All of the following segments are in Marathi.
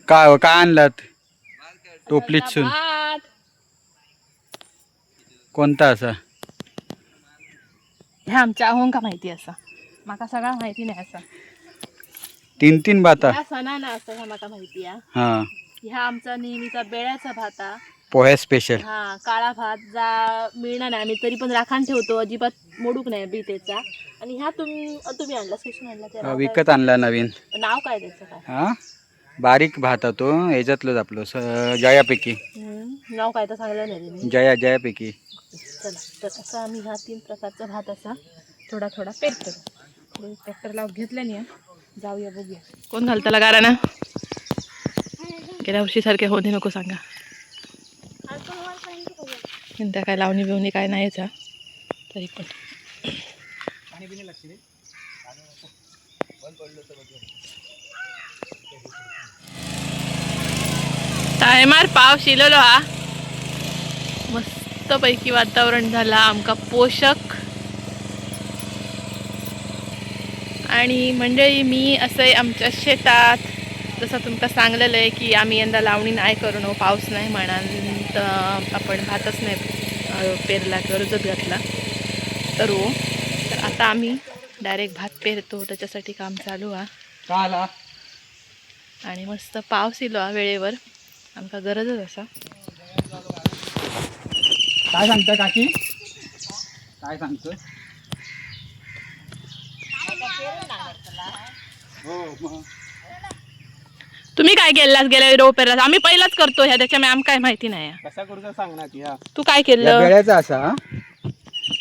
काय काय आणलात टोपलीतून? भात कोणता असा? ह्या आमच्या अहोंका का माहिती असा, माका सगळा माहिती नाही असा. 3 भाता ह्या सणाना असं ह्या माका माहिती आहे. हा. ह्या आमचा नेहमीचा बेळ्याचा भात हा. पोहे स्पेशल. हा काळा भात जा मिळणार नाही आम्ही तरी पण राखण ठेवतो, अजिबात मोडूक नाही बी त्याचा. आणि ह्या तुम्ही आणला स्टेशन आणला ते नाव विकत काय? आणला नवीन. नाव काय त्याचं काय? हा बारीक भात हा तो, ह्याच्यातलंच आपलं जयापैकी. नाव काय तर सांगलं नाही तुम्ही. जयापैकी. चला तर असं आम्ही ह्या 3 प्रकारचा भात असा थोडा थोडा पेरतो. ट्रॅक्टर लावून घेतल्या नाही, जाऊया बघूया. कोण घालताला गारा ना? गेल्या वर्षी सारखे होते नको सांगा. त्या काय लावणी बिवणी काय नाही याचा तरी पण. टायमार पावस इलेलो हा. मस्त पैकी वातावरण झाला आमका पोषक. आणि मंडळी मी असं आमच्या शेतात जसं तुमका सांगलेलं आहे की आम्ही यंदा लावणी नाही करू, पाऊस नाही म्हणाल तर आपण भातच नाही पेरला किंवा रुजत घातला तर आता आम्ही डायरेक्ट भात पेरतो, त्याच्यासाठी काम चालू आहे. आणि मस्त पाऊस इलो वेळेवर, आमका गरजच असा. काय सांगता काकी? काय सांगतो? हो तुम्ही काय केलास गेल्या रोप पेरला? आम्ही पहिलाच करतो ह्या, त्याच्यामुळे आम काय माहिती नाही. कसा करूचा सांगणार. तू काय केलं? बेळ्याचा असा,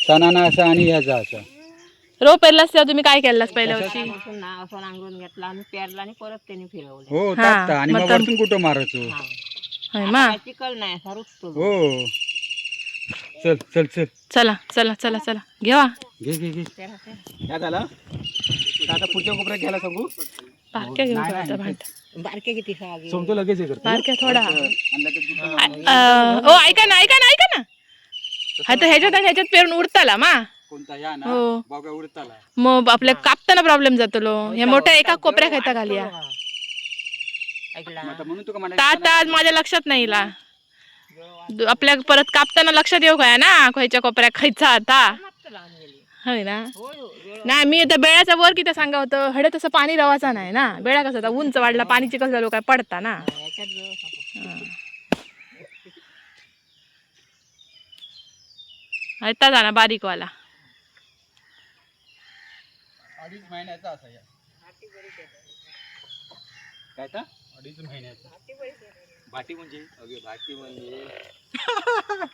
सणाना असा आणि ह्याचा असा. रोप पेरलास तेव्हा तुम्ही काय केलास पहिल्या वर्षी? असं नांगरून घेतला आणि पेरला आणि परत त्यांनी फिरवलं. हो टाकता आणि मग वरतून कुठं मारायचो. चिकल नाही असा रुसतो. हो चल चल चल चला चला चला चला घेवा. घे घे घे. काय झालं आता पुढच्या कोपऱ्यात घ्यायला सांगू? बारक्या घेऊन जायचं भात. बारके किती सागे सोमतो लगेच हे करतो. बारक्या थोडा. ओ ऐका ना ऐका ना ऐका ना. आता ह्याच्यात आणि ह्याच्यात पेरून उडताला मा. कोणता या ना हो. बागा उडताला. मग आपल्या कापताना प्रॉब्लेम जातलो. हे मोठ्या एका कोपऱ्या खायता घाली ऐकला म्हणून तुका तात माझ्या लक्षात नाही ला. आपल्या परत कापताना लक्षात येऊ काय ना खायच्या कोपऱ्या खायचा आता. होय ना. नाही मी आता बेळ्याचा वर किती सांगा होतं, हडे तसं पाणी रवाचा नाही ना. बेळा कसं उंच वाढला पाणीची कसं झालो काय पडता ना. ऐता जा ना बारीक वाला. 2.5 महिन्याचा असा या. काय ता 2.5 महिन्याचा. भाटी म्हणजे भाटी म्हणजे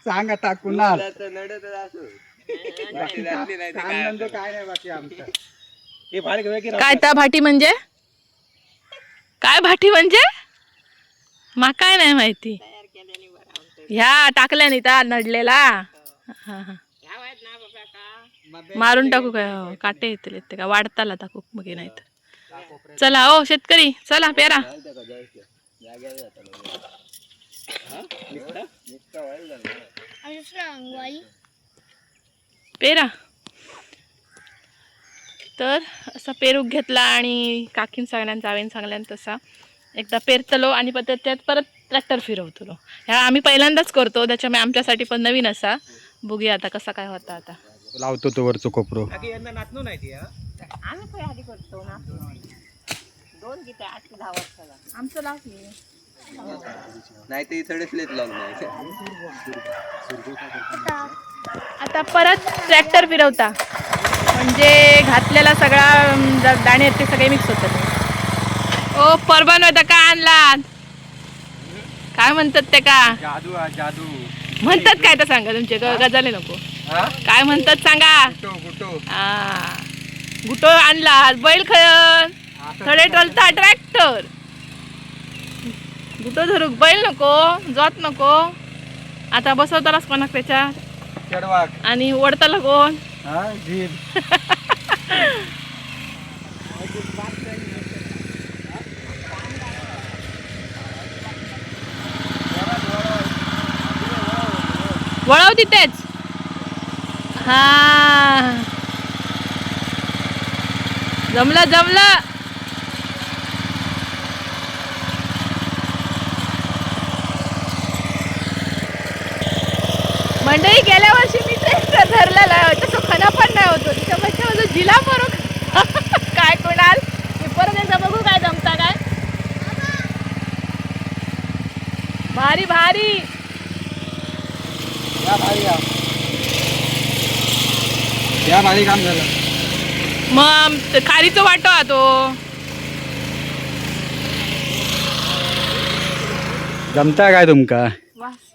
सांग आता कुणाल नडत असो. आनंद काय नाही बाकी आमचा. हे भाड घेऊया की काय ता भाटी म्हणजे? काय भाटी म्हणजे? मा काय नाही माहिती. ह्या टाकल्या ता नडलेला. हा हा मारून टाकू काय? काटे येतील ते का वाढताला टाकू मग नाही तर. चला ओ शेतकरी चला पेरा. पेरा तर असा पेरूक घेतला आणि काकीन सांगल्यान जावेन सांगल्यान तसा एकदा पेरतलो आणि त्यात परत ट्रॅक्टर फिरवतलो. ह्या आम्ही पहिल्यांदाच करतो, त्याच्यामुळे आमच्यासाठी पण नवीन असा. बघूया आता कसा काय होता. आता लावतो तो वरचो कोपरो. नाचलो नाही आम्ही पण आधी करतो ना. 2 गीते 8-10 वर्षाला आमचं लावले नाही ते इथेच लावलं. आता परत ट्रॅक्टर फिरवता म्हणजे घातलेला सगळा दाणे ते सगळे मिक्स होतात. ओ परबन होता का आणला? काय म्हणतात ते का? जादू जादू म्हणतात काय तर सांगा तुमचे गजाले नको. काय म्हणतात सांगा. गुटो आणला बैल खयन थोडे टलता ट्रॅक्टर. गुटो धरूक बैल नको, जोत नको. आता बसवतालाच कोणाक त्याच्यात आणि ओढताला कोण? वळव तिथेच. हा जमलं जमलं. मंडळी गेल्या वर्षी मी ट्रेन धरलेला तसं खना पण नाही होतो तिच्या बच्चा माझं जिला बरोबर काय कोणाल मी परत एकदा बघू काय जमता काय भारी भारी या भारी काम झालं. मग खारीचं वाटो हा तो जमता काय तुमका? वास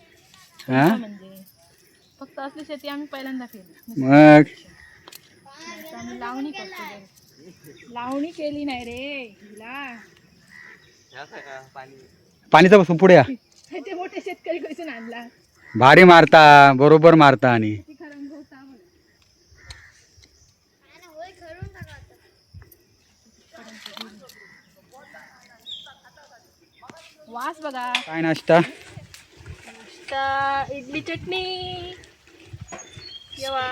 हा म्हणजे फक्त असली शेती आम्ही पहिल्यांदा केली मग आम्ही लावणी करतो घरी. लावणी केली नाही रे हिला पाणीचा बसून पुढे या. ते मोठे शेतकरी कसून आणला भारी मारता बरोबर मारता आणि ती खरंगवता म्हणे. वास बघा काय नाश्ता? नाश्ता इडली चटणी येवा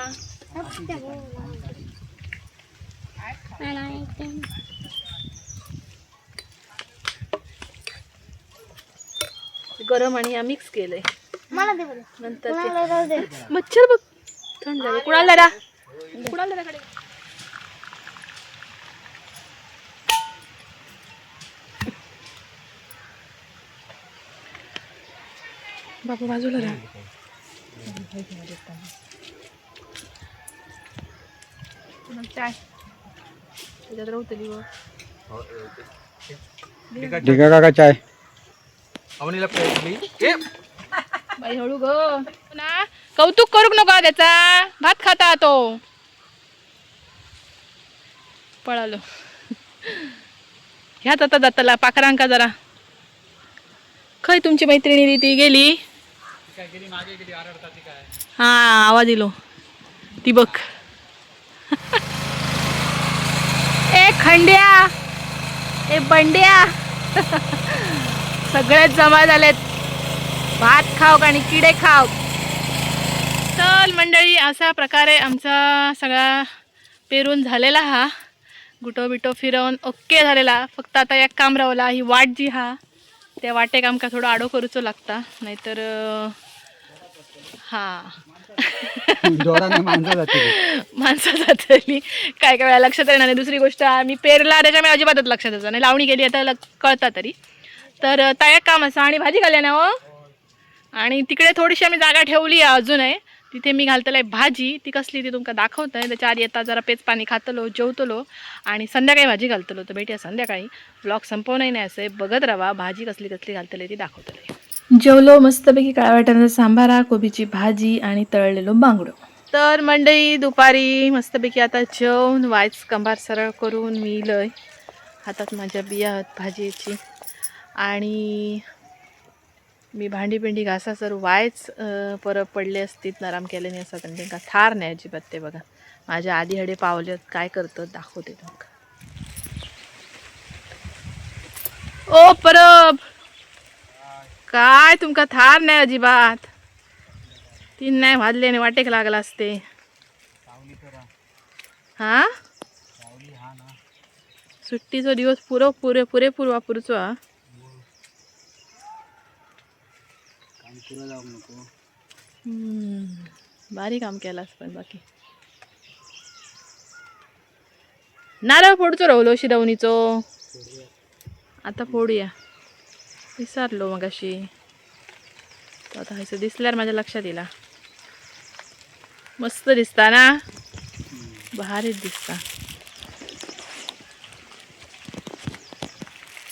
गरम आणि या मिक्स केलंय नंतर मच्छर बघ थंड झालं कुणाला दादा कुणाला दादाकडे बाबा बाजूला राहा चाय त्याच्यात राहतली ठीक आहे काका चाय. बाई हळू ग ना कौतुक करूक नको त्याचा भात खाता तो पळालो ह्याच आता जाताला पाखरांका जरा खय तुमची मैत्रिणी ती गेली हा आवाज दिलो ती बघ ए खंड्या ए बंड्या सगळेच जमा झालेत भात खाव आणि किडे खाव. चल मंडळी अशा प्रकारे आमचा सगळा पेरून झालेला हा गुटो बिटो फिरवून ओके झालेला. फक्त आता एक काम राहिला ही वाट जी हा त्या वाटेक आमका थोडं आडो करूचो लागता नाहीतर हा माणसं जातली काय काय वेळा लक्षात येणार नाही. दुसरी गोष्ट आम्ही पेरला त्याच्यामुळे अजिबातच लक्षात यायचं नाही. लावणी केली आता कळता तरी तर त्या एक काम असं आणि भाजी घाल्या ना हो आणि तिकडे थोडीशी आम्ही जागा ठेवली आहे अजून आहे तिथे मी घालतलं भाजी ती कसली ती तुमका दाखवतंय. त्याच्या आधी येता जरा पेच पाणी खातलो जेवतलो आणि संध्याकाळी भाजी घालतलो. तर भेटूया संध्याकाळी. ब्लॉग संपवणंही नाही असं बघत राहा भाजी कसली कसली घालतले ती दाखवतले. जेवलो मस्तपैकी काळ्या वाटाण्याचा सांबारा कोबीची भाजी आणि तळलेलो बांगडो. तर मंडळी दुपारी मस्तपैकी आता जेवण वायच कंबार सरळ करून मी लय हातात माझ्या बिया आहेत भाजीची आणि मी भांडी पिंडी घासा सर वायच परत पडले असतील नराम केले नाही असतात आणि त्यांना थार नाही अजिबात. ते बघा माझ्या आधी हडे पावले काय करतं दाखवते तुमका. ओ परब काय तुमका थार नाही अजिबात तीन नाही भाजले आणि वाटेक लागला असते हा सुट्टीचा दिवस पुरेपूर वापरूचो हा. भारी काम केलास पण बाकी नारळ फोडचो राहुलो शिदवणीचो आता फोडूया विसरलो मग अशी आता हेच दिसल्यावर माझ्या लक्षात येईल. मस्त दिसता ना भारीच दिसता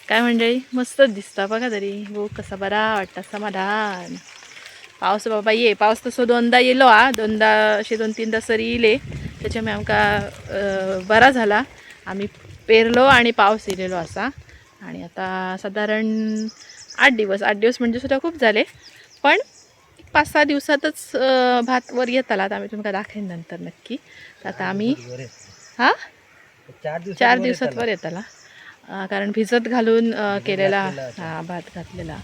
काय मंडळी मस्तच दिसता बघा तरी हो कसा बरा वाटतं समाधान. पाऊस बाबा ये पाऊस तसो दोनदा येलो हा दोनदा असे 2-3दा सरी येले त्याच्यामुळे आमका बरा झाला. आम्ही पेरलो आणि पाऊस येलेलो असा आणि आता साधारण 8 दिवस म्हणजे सुद्धा खूप झाले पण 5-6 दिवसातच भात वर येत आला. आम्ही तुम्हाला दाखवेन नंतर नक्की. आता आम्ही हा 4 दिवसात वर येत आला कारण भिजत घालून केलेला हा भात घातलेला.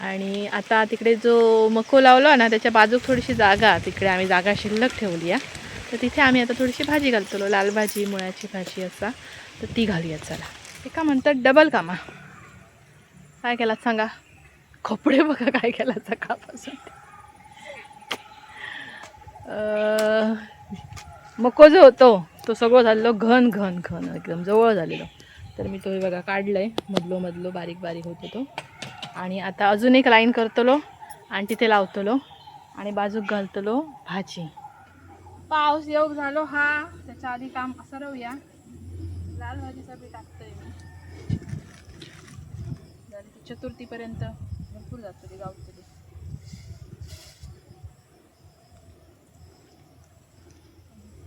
आणि आता तिकडे जो मको लावला ना त्याच्या बाजूक थोडीशी जागा तिकडे आम्ही जागा शिल्लक ठेवली आहे तर तिथे आम्ही आता थोडीशी भाजी घालतो लाल भाजी मुळ्याची भाजी असा तर ती घालूया. चला एका म्हणतात डबल कामा काय केलात सांगा कपडे बघा काय केला सकाळपासून मको जो होतो तो सगळं झालेलो घन घन घन एकदम जवळ झालेलो. तर मी तो हे बघा काढलंय मधलो मधलो बारीक बारीक होतो तो. आणि आता अजून एक लाईन करतलो आणि तिथे लावतलो आणि बाजूक घालतलो भाजी. पाऊस येऊ झालो हा, त्याच्या आधी काम असं राहूया. लाल भाजीचा बी टाकतोय मी. झाली ती चतुर्थीपर्यंत भरपूर जातो ते गावतली.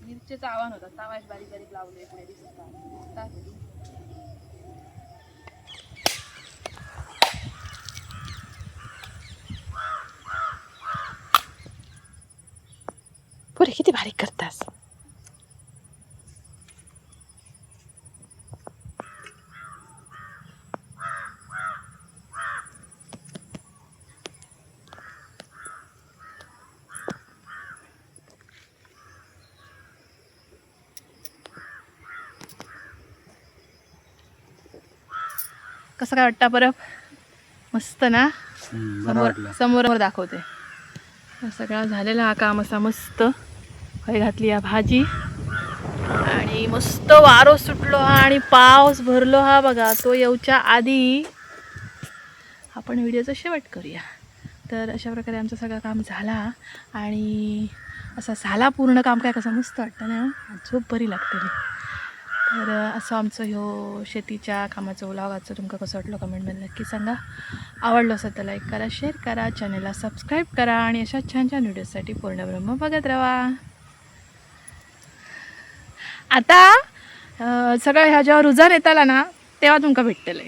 मिरचीचं आव्हान होता, तावाच बारीक बारीक लावले पुढे दिसतात. पुरे किती बारीक करतास. कसं काय वाटतं परत? मस्त ना. समोर दाखवते. सगळा झालेला हा काम असा मस्त. काही घातली या भाजी आणि मस्त वारो सुटलो हा आणि पाऊस भरलो हा बघा. तो येऊच्या आधी आपण व्हिडिओचा शेवट करूया. तर अशा प्रकारे आमचं सगळं काम झाला आणि असा झाला पूर्ण काम. काय कसं मस्त वाटतं ना, झोप बरी लागते. तर असं आमचं ह्यो शेतीच्या कामाचं व्लॉगाचं तुमका कसं वाटलं कमेंटमध्ये नक्की सांगा. आवडलं असेल तर लाईक करा, शेअर करा, चॅनलला सबस्क्राईब करा आणि अशा छान छान व्हिडिओसाठी पूर्ण ब्रह्म बघत राहा. आता सगळं ह्या जेव्हा रुजन येताला ना तेव्हा तुमका भेटतले.